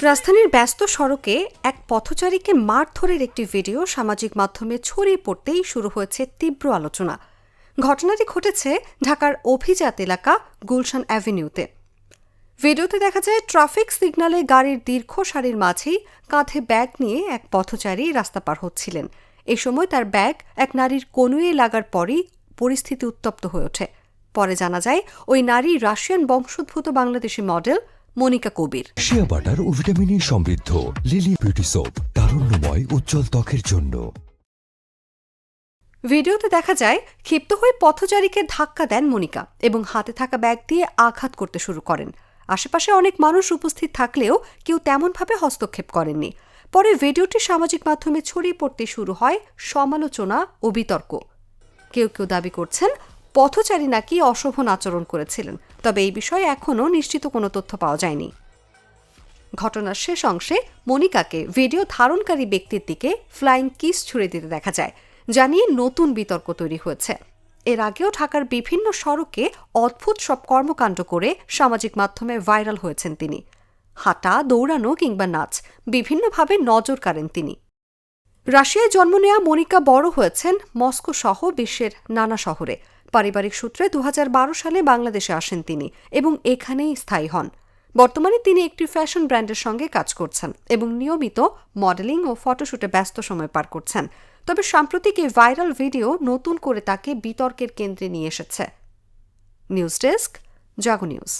রাজধানীর ব্যস্ত সড়কে এক পথচারীকে মারধরের একটি ভিডিও সামাজিক মাধ্যমে ছড়িয়ে পড়তেই শুরু হয়েছে তীব্র আলোচনা। ঘটনাটি ঘটেছে ঢাকার অভিজাত এলাকা গুলশান অ্যাভিনিউতে। ভিডিওতে দেখা যায় ট্রাফিক সিগন্যালে গাড়ির দীর্ঘ সারির মাঝেই কাঁধে ব্যাগ নিয়ে এক পথচারী রাস্তা পার হচ্ছিলেন। এ সময় তার ব্যাগ এক নারীর কনুয়ে লাগার পরই পরিস্থিতি উত্তপ্ত হয়ে ওঠে। পরে জানা যায় ওই নারী রাশিয়ান বংশোদ্ভূত বাংলাদেশি মডেল মনিকা কবির। শিয়া বাটার ও ভিটামিনে সমৃদ্ধ লিলি বিউটি সোপ, তারুণ্যময় উজ্জ্বল ত্বকের জন্য। ভিডিওতে দেখা যায় ক্ষিপ্ত হয়ে পথচারীকে ধাক্কা দেন মনিকা এবং হাতে থাকা ব্যাগ দিয়ে আঘাত করতে শুরু করেন। আশেপাশে অনেক মানুষ উপস্থিত থাকলেও কেউ তেমনভাবে হস্তক্ষেপ করেননি। পরে ভিডিওটি সামাজিক মাধ্যমে ছড়িয়ে পড়তে শুরু হয় সমালোচনা ও বিতর্ক। কেউ কেউ দাবি করছেন পথচারী নাকি অশোভন আচরণ করেছিলেন, তবে এই বিষয়ে এখনও নিশ্চিত কোনো তথ্য পাওয়া যায়নি। ঘটনার শেষ অংশে মনিকাকে ভিডিও ধারণকারী ব্যক্তির দিকে ফ্লাইং কিস ছুড়ে দিতে দেখা যায়, যা নিয়ে নতুন বিতর্ক তৈরি হয়েছে। এর আগেও ঢাকার বিভিন্ন সড়কে অদ্ভুত সব কর্মকাণ্ড করে সামাজিক মাধ্যমে ভাইরাল হয়েছেন তিনি। হাঁটা, দৌড়ানো কিংবা নাচ, বিভিন্নভাবে নজর কাড়েন তিনি। রাশিয়ায় জন্ম নেওয়া মনিকা বড় হয়েছেন মস্কো সহ বিশ্বের নানা শহরে। পারিবারিক সূত্রে 2012 সালে বাংলাদেশে আসেন তিনি এবং এখানেই স্থায়ী হন। বর্তমানে তিনি একটি ফ্যাশন ব্র্যান্ডের সঙ্গে কাজ করছেন এবং নিয়মিত মডেলিং ও ফটোশুটে ব্যস্ত সময় পার করছেন। তবে সাম্প্রতিক এই ভাইরাল ভিডিও নতুন করে তাকে বিতর্কের কেন্দ্রে নিয়ে এসেছে। নিউজ ডেস্ক, জাগো নিউজ।